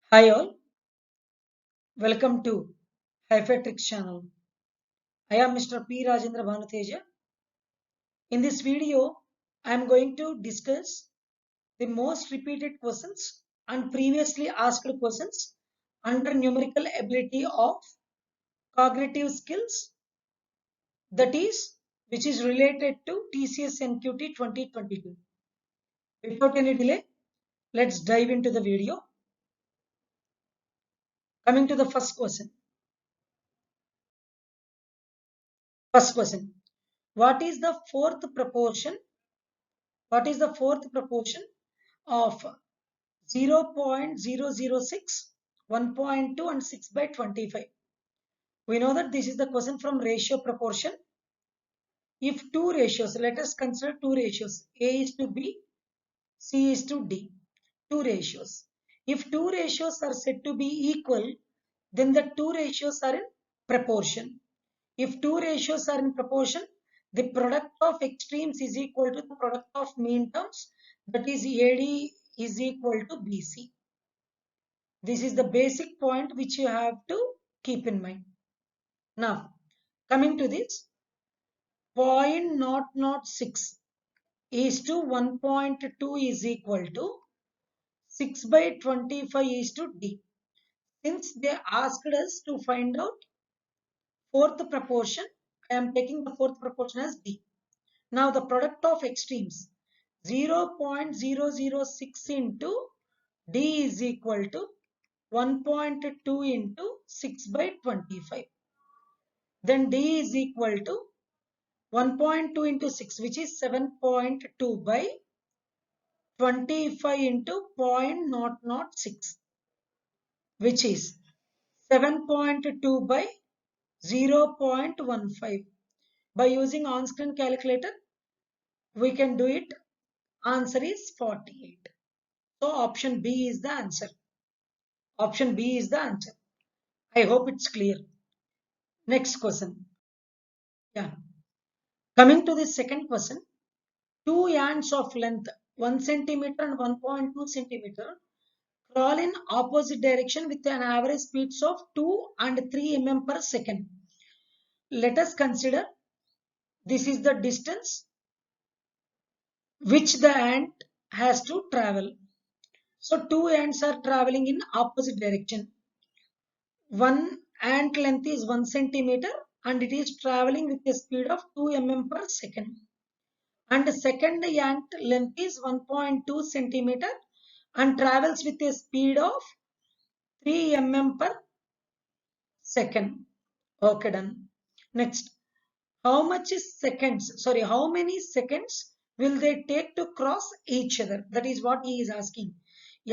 Hi all, welcome to Hypertrix channel. I am Mr. P. Rajendra Bhanuteja. In this video, I am going to discuss the most repeated questions and previously asked questions under numerical ability of cognitive skills, that is, which is related to TCS NQT 2022. Without any delay, let's dive into the video. Coming to the first question. First question. What is the fourth proportion? What is the fourth proportion of 0.006, 1.2 and 6 by 25? We know that this is the question from ratio proportion. If two ratios, let us consider two ratios, A is to B, C is to D, two ratios. If two ratios are said to be equal, then the two ratios are in proportion. If two ratios are in proportion, the product of extremes is equal to the product of mean terms, that is AD is equal to BC. This is the basic point which you have to keep in mind. Now, coming to this, 0.006 is to 1.2 is equal to 6 by 25 is to D. Since they asked us to find out fourth proportion, I am taking the fourth proportion as D. Now the product of extremes 0.006 into D is equal to 1.2 into 6 by 25. Then D is equal to 1.2 into 6, which is 7.2 by 25 into 0.006, which is 7.2 by 0.15. By using on-screen calculator, we can do it. Answer is 48. So option B is the answer. Option B is the answer. I hope it's clear. Next question. Yeah. Coming to the second question. Two ants of length 1 centimeter and 1.2 centimeter crawl in opposite direction with an average speeds of 2 and 3 mm per second. Let us consider this is the distance which the ant has to travel. So two ants are traveling in opposite direction. One ant length is 1 centimeter and it is traveling with a speed of 2 mm per second. And the second ant length is 1.2 centimeter and travels with a speed of 3 mm per second. Okay, done. Next, how many seconds will they take to cross each other? That is what he is asking.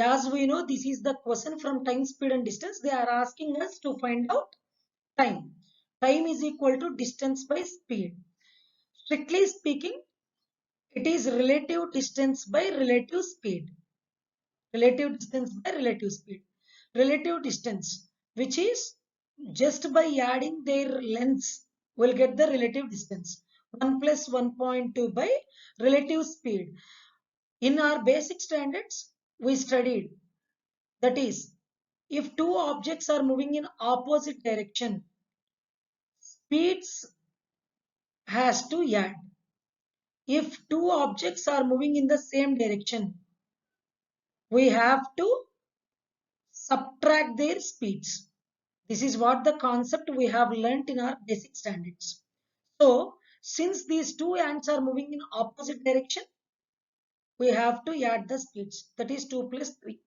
As we know, this is the question from time, speed and distance. They are asking us to find out time. Time is equal to distance by speed. Strictly speaking, it is relative distance by relative speed. Relative distance by relative speed. Relative distance, which is just by adding their lengths, will get the relative distance. 1 plus 1.2 by relative speed. In our basic standards, we studied, that is, if two objects are moving in opposite direction, speeds has to add. If two objects are moving in the same direction, we have to subtract their speeds. This is what the concept we have learnt in our basic standards. So, since these two ants are moving in opposite direction, we have to add the speeds. That is 2 plus 3.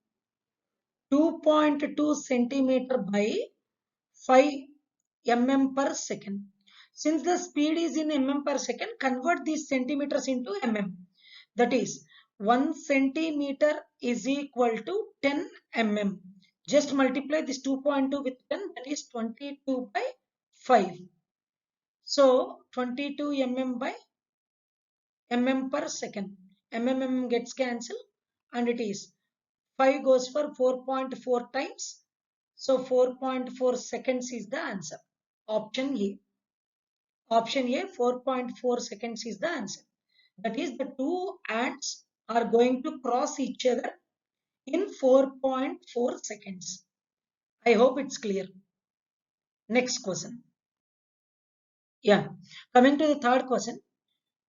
2.2 centimeter by 5 mm per second. Since the speed is in mm per second, convert these centimeters into mm. That is 1 centimeter is equal to 10 mm. Just multiply this 2.2 with 10, that is 22 by 5. So 22 mm by mm per second. Mm gets cancelled and it is 5 goes for 4.4 times. So 4.4 seconds is the answer. Option A. Option A, 4.4 seconds is the answer. That is, the two ants are going to cross each other in 4.4 seconds. I hope it's clear. Next question. Yeah, coming to the third question.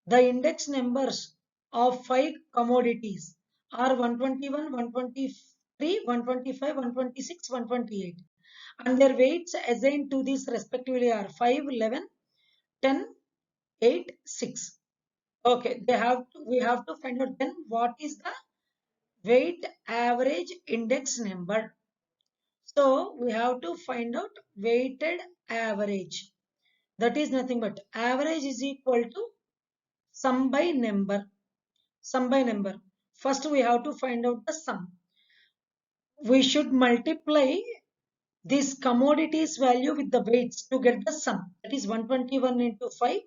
The index numbers of 5 commodities are 121, 123, 125, 126, 128. And their weights assigned to these respectively are 5, 11, 10, 8, 6. Okay, we have to find out then what is the weight average index number. So we have to find out weighted average. That is nothing but average is equal to sum by number. Sum by number. First we have to find out the sum. We should multiply this commodities value with the weights to get the sum. That is 121 into 5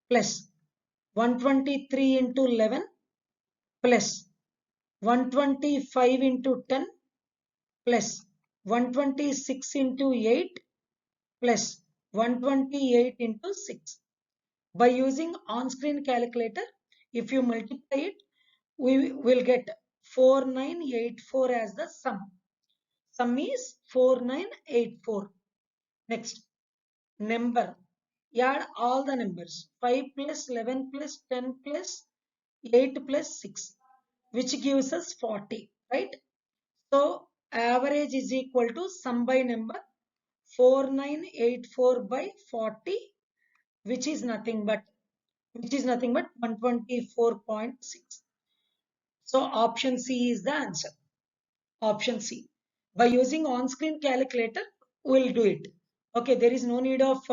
plus 123 into 11 plus 125 into 10 plus 126 into 8 plus 128 into 6. By using on-screen calculator, if you multiply it, we will get 4984 as the sum. Sum is 4984. Next, number. Add all the numbers. 5 plus 11 plus 10 plus 8 plus 6, which gives us 40, right? So, average is equal to sum by number 4984 by 40, which is nothing but 124.6. So option C is the answer. Option C. By using on-screen calculator, we'll do it. Okay, there is no need of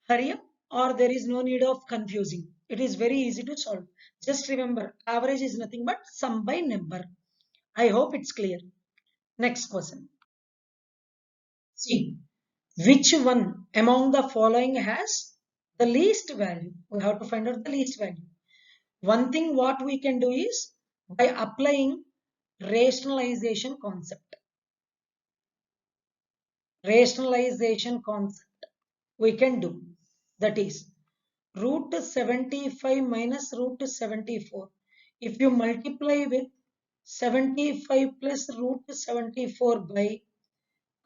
hurry up, or there is no need of confusing. It is very easy to solve. Just remember, average is nothing but sum by number. I hope it's clear. Next question. See, which one among the following has the least value? We have to find out the least value. One thing what we can do is by applying rationalization concept. Rationalization concept we can do. That is root 75 minus root 74. If you multiply with 75 plus root 74 by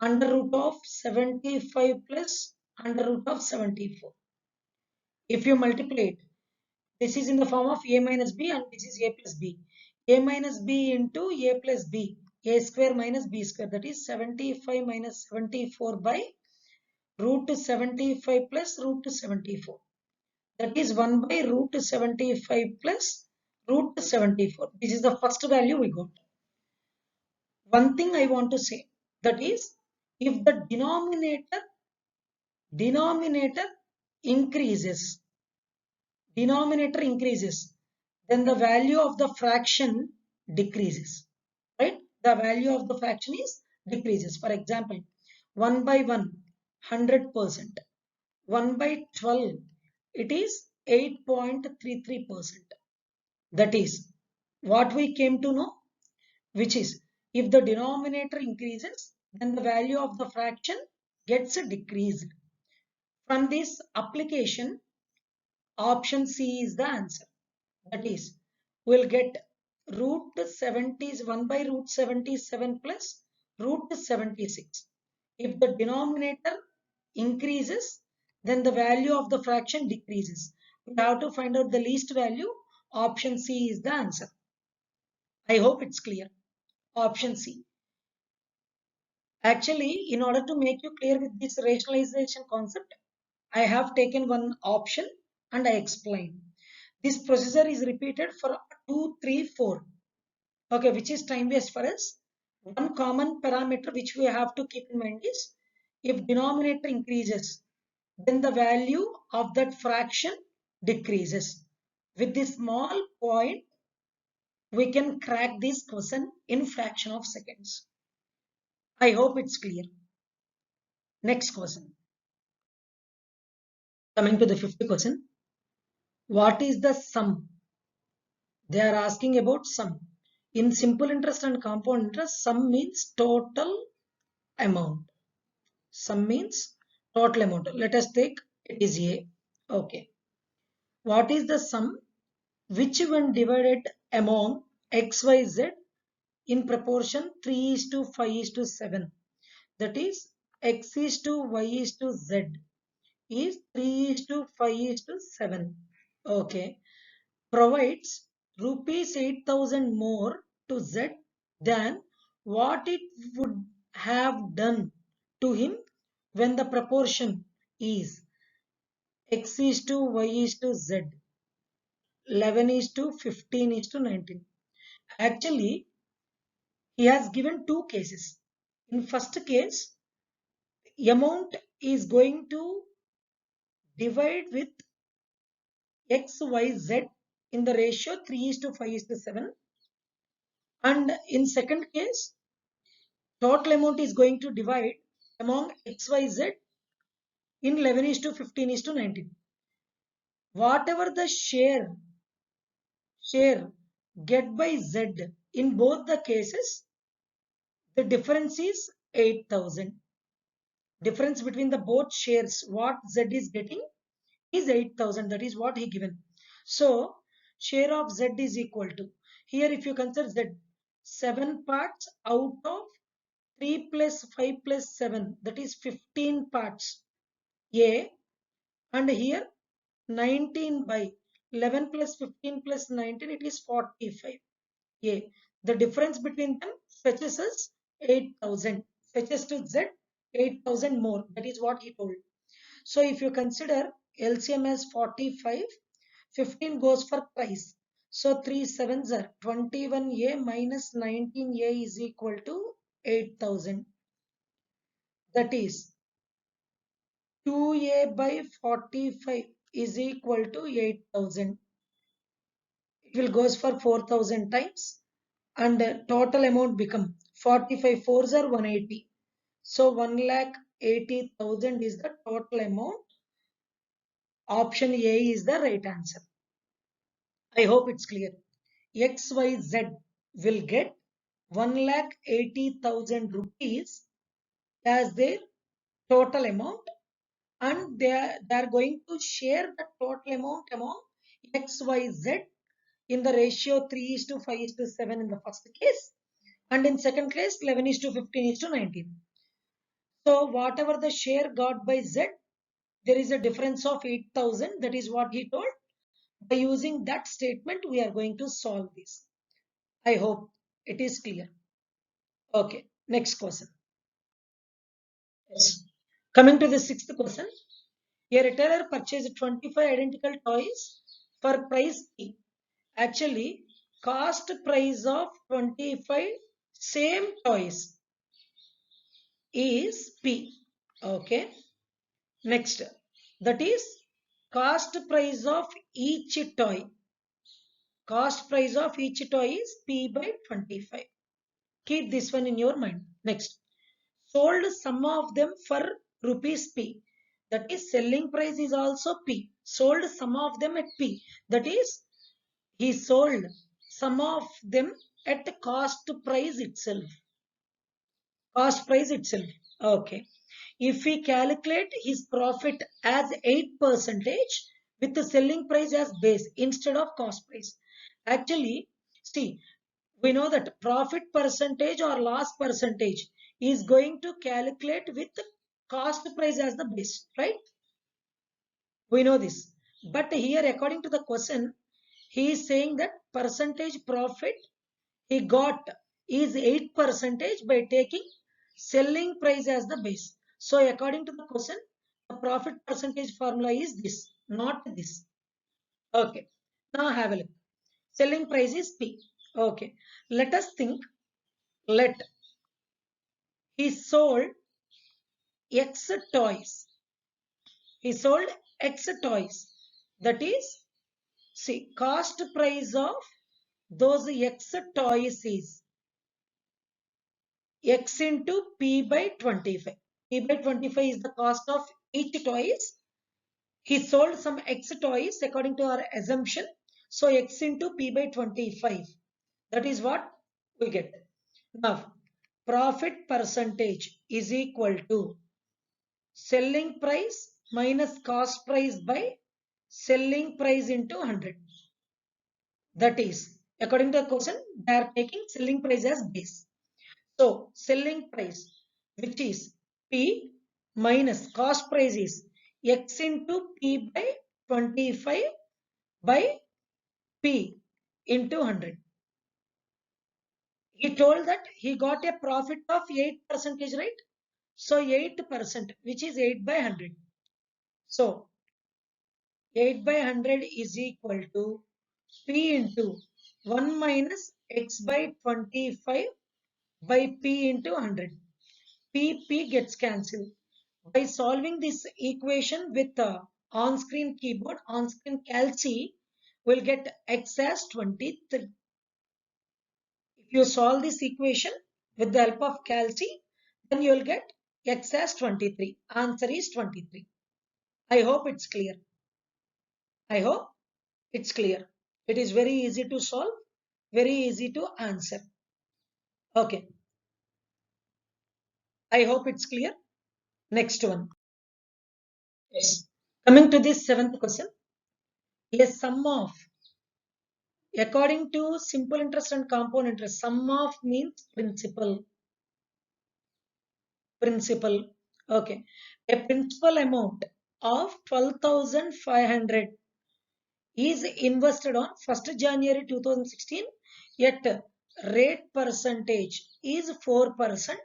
under root of 75 plus under root of 74. If you multiply it, this is in the form of a minus b and this is a plus b. A minus b into a plus b. A square minus b square. That is 75 minus 74 by root 75 plus root 74. That is 1 by root 75 plus root 74. This is the first value we got. One thing I want to say, that is if the denominator increases, then the value of the fraction decreases, right? The value of the fraction is decreases. For example, 1 by 1, 100%. 1 by 12, it is 8.33%. That is what we came to know, which is if the denominator increases, then the value of the fraction gets decreased. From this application, option C is the answer. That is, we'll get root 1 by root 77 plus root 76. If the denominator increases, then the value of the fraction decreases. We have to find out the least value. Option C is the answer. I hope it's clear. Option C. Actually, in order to make you clear with this rationalization concept, I have taken one option and I explained. This procedure is repeated for 2, 3, 4. Okay, which is time waste for us. One common parameter which we have to keep in mind is if denominator increases, then the value of that fraction decreases. With this small point, we can crack this question in fraction of seconds. I hope it's clear. Next question. Coming to the fifth question. What is the sum? They are asking about sum. In simple interest and compound interest, sum means total amount. Sum means total amount. Let us take it is A. Okay. What is the sum which when divided among X, Y, Z in proportion 3 is to 5 is to 7. That is x is to y is to z is 3 is to 5 is to 7. Okay. Provides rupees 8,000 more to Z than what it would have done to him when the proportion is x is to y is to z, 11 is to 15 is to 19. Actually, he has given two cases. In first case, amount is going to divide with x, y, z in the ratio 3 is to 5 is to 7. And in second case, total amount is going to divide among XYZ in 11 is to 15 is to 19. Whatever the share get by Z in both the cases, the difference is 8,000. Difference between the both shares, what Z is getting is 8,000. That is what he given. So share of Z is equal to, here if you consider Z, 7 parts out of 3 plus 5 plus 7, that is 15 parts A, and here 19 by 11 plus 15 plus 19, it is 45 A. The difference between them fetches us 8,000, fetches to Z 8,000 more. That is what he told. So if you consider LCM as 45, 15 goes for price. So 3 sevens are 21A minus 19A is equal to 8,000. That is 2A by 45 is equal to 8,000. It will goes for 4,000 times, and total amount become 45 fours are 180. So 1,80,000 is the total amount. Option A is the right answer. I hope it's clear. XYZ will get 1,80,000 rupees as their total amount, and they are going to share the total amount among XYZ in the ratio 3 is to 5 is to 7 in the first case, and in second case 11 is to 15 is to 19. So whatever the share got by Z, there is a difference of 8,000. That is what he told. By using that statement, we are going to solve this. I hope it is clear. Okay, next question. Yes. Coming to the sixth question. A retailer purchased 25 identical toys for price P. Actually, cost price of 25 same toys is P. Okay. Next, that is cost price of each toy. Cost price of each toy is P by 25. Keep this one in your mind. Next, sold some of them for rupees P. That is selling price is also P. Sold some of them at P. That is he sold some of them at cost price itself. Cost price itself. Okay. If we calculate his profit as 8% with the selling price as base instead of cost price. Actually, see, we know that profit percentage or loss percentage is going to calculate with cost price as the base, right? We know this. But here, according to the question, he is saying that percentage profit he got is 8% by taking selling price as the base. So according to the question, the profit percentage formula is this, not this. Okay. Now have a look. Selling price is P. Okay. Let us think. Let he sold X toys. He sold X toys. That is, see, cost price of those X toys is X into P by 25. P by 25 is the cost of each toys. He sold some X toys according to our assumption. So X into P by 25. That is what we get. Now, profit percentage is equal to selling price minus cost price by selling price into 100. That is According to the question, they are taking selling price as base. So selling price, which is P minus cost price, is X into P by 25 by P into 100. He told that he got a profit of 8%, right? So 8%, which is 8 by 100. So 8 by 100 is equal to P into 1 minus X by 25 by P into 100. P gets cancelled. By solving this equation with the on-screen keyboard, on-screen calci, we'll get X as 23. If you solve this equation with the help of calci, then you will get X as 23. Answer is 23. I hope it's clear. I hope it's clear. It is very easy to solve, very easy to answer. Okay. I hope it's clear. Next one. Yes. Coming to this seventh question. A sum of, according to simple interest and compound interest, sum of means principal. Principal. Okay. A principal amount of 12,500 is invested on 1st January 2016, yet rate percentage is 4%.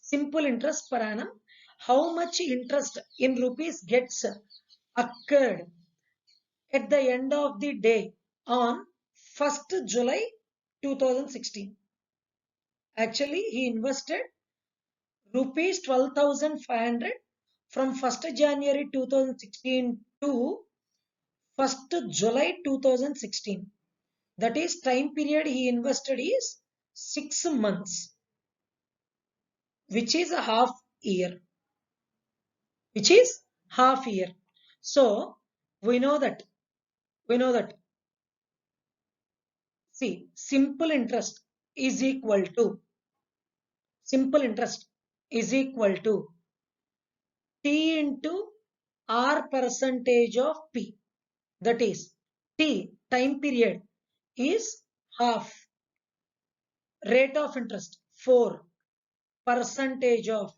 Simple interest per annum. How much interest in rupees gets occurred at the end of the day on 1st July 2016? Actually, he invested rupees 12,500 from 1st January 2016 to 1st July 2016. That is, time period he invested is 6 months, which is a half year. Which is half year. So we know that. See, simple interest is equal to T into R percentage of P. That is, T, time period, is half. Rate of interest 4. Percentage of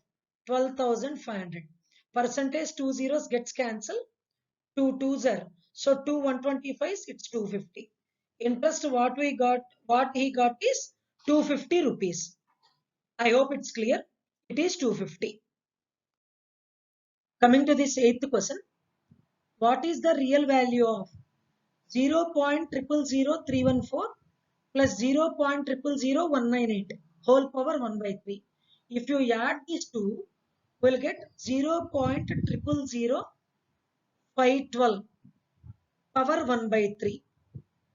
12,500. Percentage 2 zeros gets cancelled. 2 2s are. So 2 125, it's 250. Interest what he got is 250 rupees. I hope it's clear. It is 250. Coming to this 8th question. What is the real value of 0.000314 plus 0.000198 whole power 1 by 3? If you add these two, we'll get 0.000512 power 1 by 3.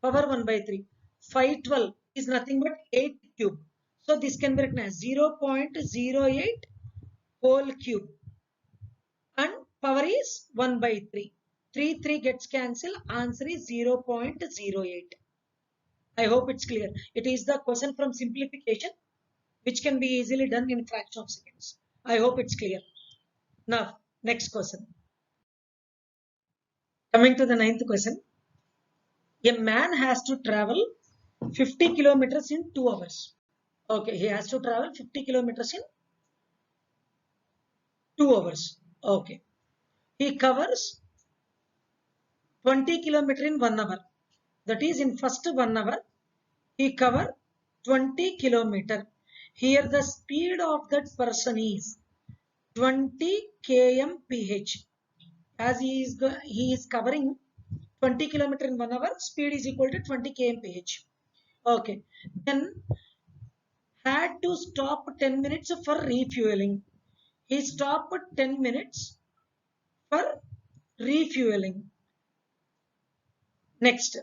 Power 1 by 3. 512 is nothing but 8 cube. So this can be written as 0.08 whole cube. And power is 1 by 3. 3 gets cancelled. Answer is 0.08. I hope it's clear. It is the question from simplification, which can be easily done in fraction of seconds. I hope it's clear. Now, next question. Coming to the 9th question. A man has to travel 50 kilometers in 2 hours. Okay, he has to travel 50 kilometers in 2 hours. Okay. He covers 20 kilometers in 1 hour. That is, in first 1 hour, he cover 20 kilometers. Here the speed of that person is 20 kmph. As he is covering 20 kilometers in 1 hour, speed is equal to 20 kmph. Okay. Then had to stop 10 minutes for refueling. He stopped 10 minutes for refueling. Next,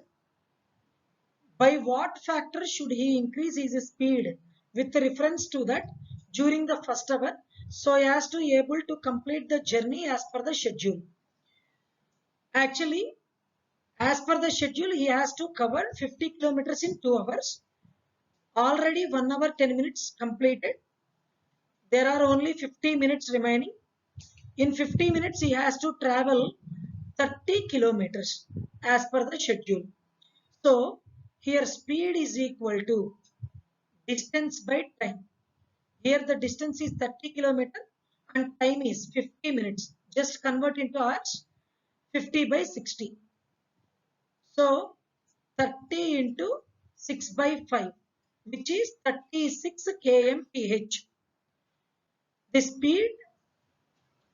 by what factor should he increase his speed with reference to that during the first hour so as to be able to complete the journey as per the schedule? Actually, as per the schedule, he has to cover 50 kilometers in 2 hours. Already 1 hour 10 minutes completed. There are only 50 minutes remaining. In 50 minutes, he has to travel 30 kilometers as per the schedule. So, Here speed is equal to distance by time. Here the distance is 30 km and time is 50 minutes. Just convert into hours. 50 by 60. So 30 into 6 by 5, which is 36 kmph. The speed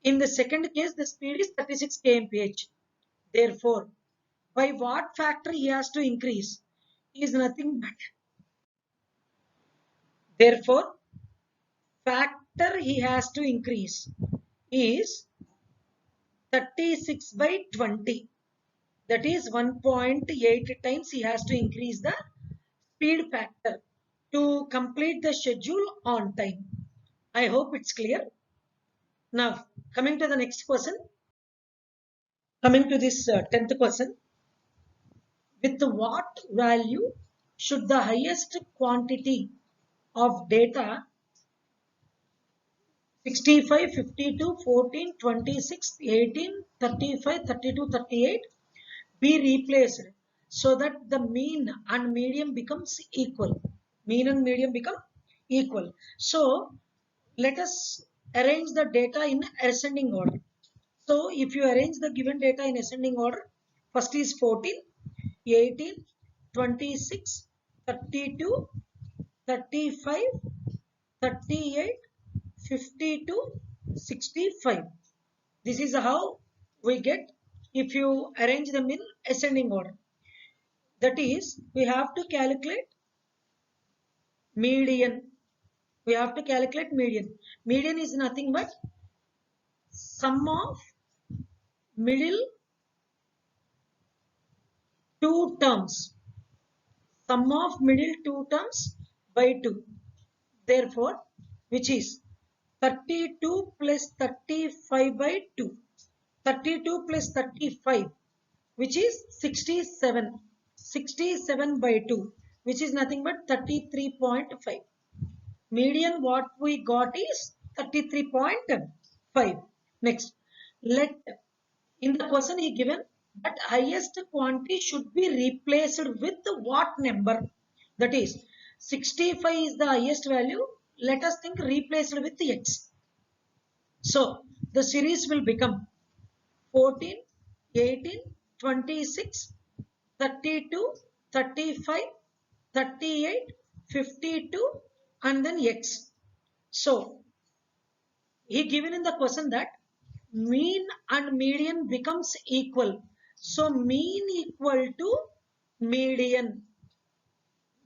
in the second case, the speed is 36 kmph. Therefore, by what factor he has to increase is nothing but. Therefore, factor he has to increase is 36 by 20. That is 1.8 times he has to increase the speed factor to complete the schedule on time. I hope it's clear. Now, coming to the next question. Coming to this 10th question. With what value should the highest quantity of data 65, 52, 14, 26, 18, 35, 32, 38 be replaced so that the mean and median becomes equal? Mean and median become equal. So let us arrange the data in ascending order. So if you arrange the given data in ascending order, first is 14, 18, 26, 32, 35, 38, 52, 65. This is how we get if you arrange them in ascending order. That is, we have to calculate median. We have to calculate median. Median is nothing but sum of middle two terms. Sum of middle two terms by 2. Therefore, which is 32 plus 35 by 2. 32 plus 35, which is 67. 67 by 2, which is nothing but 33.5. Median what we got is 33.5. Next, let in the question he given that highest quantity should be replaced with what number? That is 65 is the highest value. Let us think replaced with x. So the series will become 14, 18, 26, 32, 35, 38, 52 and then x. So he given in the question that mean and median becomes equal. So mean equal to median.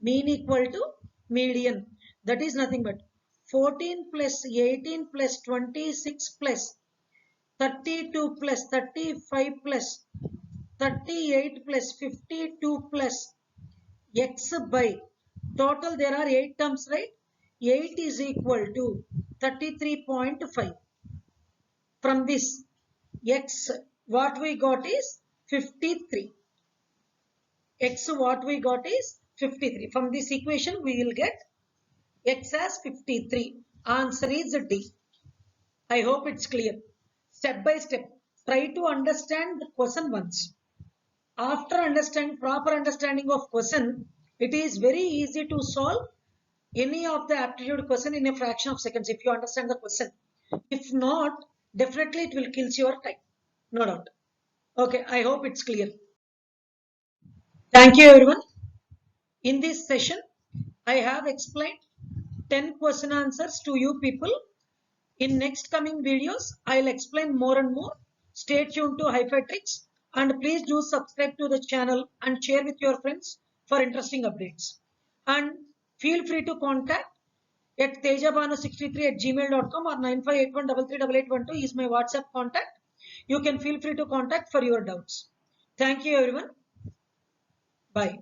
Mean equal to median. That is nothing but 14 plus 18 plus 26 plus 32 plus 35 plus 38 plus 52 plus x by total there are 8 terms, right? 8 is equal to 33.5. From this x what we got is 53. X what we got is 53. From this equation we will get x as 53. Answer is D. I hope it's clear. Step by step, try to understand the question once. After proper understanding of question, it is very easy to solve any of the aptitude question in a fraction of seconds if you understand the question. If not, definitely it will kill your time. No doubt. Okay, I hope it's clear. Thank you everyone. In this session, I have explained 10 question answers to you people. In next coming videos, I'll explain more and more. Stay tuned to HiFi and please do subscribe to the channel and share with your friends for interesting updates. And feel free to contact at tejabanu63@gmail.com or 9581338812 is my WhatsApp contact. You can feel free to contact for your doubts. Thank you everyone. Bye.